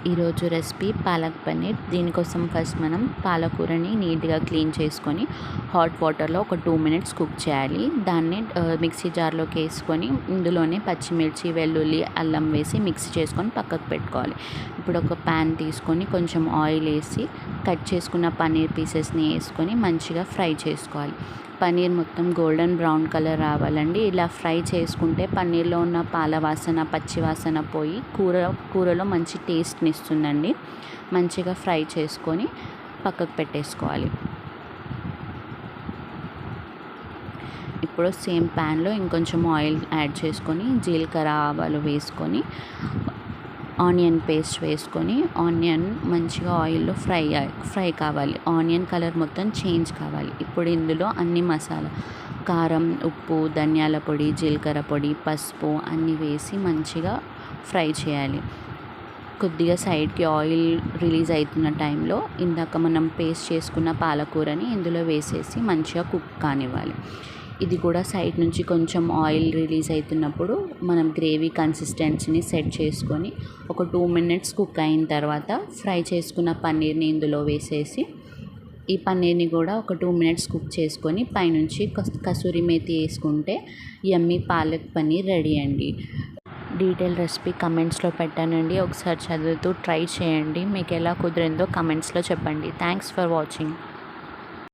ఈరోజు రెసిపీ పాలక్ పన్నీర్. దీనికోసం ఫస్ట్ మనం పాలకూరని నీట్గా క్లీన్ చేసుకొని హాట్ వాటర్లో ఒక 2 minutes కుక్ చేయాలి. దాన్ని మిక్సీ జార్లోకి వేసుకొని ఇందులోనే పచ్చిమిర్చి, వెల్లుల్లి, అల్లం వేసి మిక్సీ చేసుకొని పక్కకు పెట్టుకోవాలి. ఇప్పుడు ఒక ప్యాన్ తీసుకొని కొంచెం ఆయిల్ వేసి కట్ చేసుకున్న పన్నీర్ పీసెస్ని వేసుకొని మంచిగా ఫ్రై చేసుకోవాలి. పన్నీర్ మొత్తం గోల్డెన్ బ్రౌన్ కలర్ రావాలండి. ఇలా ఫ్రై చేసుకుంటే పన్నీర్లో ఉన్న పాల వాసన, పచ్చి వాసన పోయి కూరలో మంచి టేస్ట్ని ఇస్తుందండి. మంచిగా ఫ్రై చేసుకొని పక్కకు పెట్టేసుకోవాలి. ఇప్పుడు సేమ్ ప్యాన్లో ఇంకొంచెం ఆయిల్ యాడ్ చేసుకొని జీలకర్ర, ఆవాలు వేసుకొని ఆనియన్ పేస్ట్ వేసుకొని ఆనియన్ మంచిగా ఆయిల్లో ఫ్రై కావాలి. ఆనియన్ కలర్ మొత్తం చేంజ్ కావాలి. ఇప్పుడు ఇందులో అన్ని మసాలా కారం, ఉప్పు, ధనియాల పొడి, జీలకర్ర పొడి, పసుపు అన్నీ వేసి మంచిగా ఫ్రై చేయాలి. కొద్దిగా సైడ్కి ఆయిల్ రిలీజ్ అవుతున్న టైంలో ఇందాక మనం పేస్ట్ చేసుకున్న పాలకూరని ఇందులో వేసేసి మంచిగా కుక్ కానివ్వాలి. ఇది కూడా సైడ్ నుంచి కొంచెం ఆయిల్ రిలీజ్ అవుతున్నప్పుడు మనం గ్రేవీ కన్సిస్టెన్సీని సెట్ చేసుకొని ఒక 2 minutes కుక్ అయిన తర్వాత ఫ్రై చేసుకున్న పన్నీర్ని ఇందులో వేసేసి ఈ పన్నీర్ని కూడా ఒక 2 minutes కుక్ చేసుకొని పైనుంచి కసూరి మేతి వేసుకుంటే యమ్మీ పాలక్ పన్నీర్ రెడీ అండి. డీటెయిల్ రెసిపీ కమెంట్స్లో పెట్టానండి. ఒకసారి చదువుతూ ట్రై చేయండి. మీకు ఎలా కుదిరిందో కమెంట్స్లో చెప్పండి. Thanks for watching.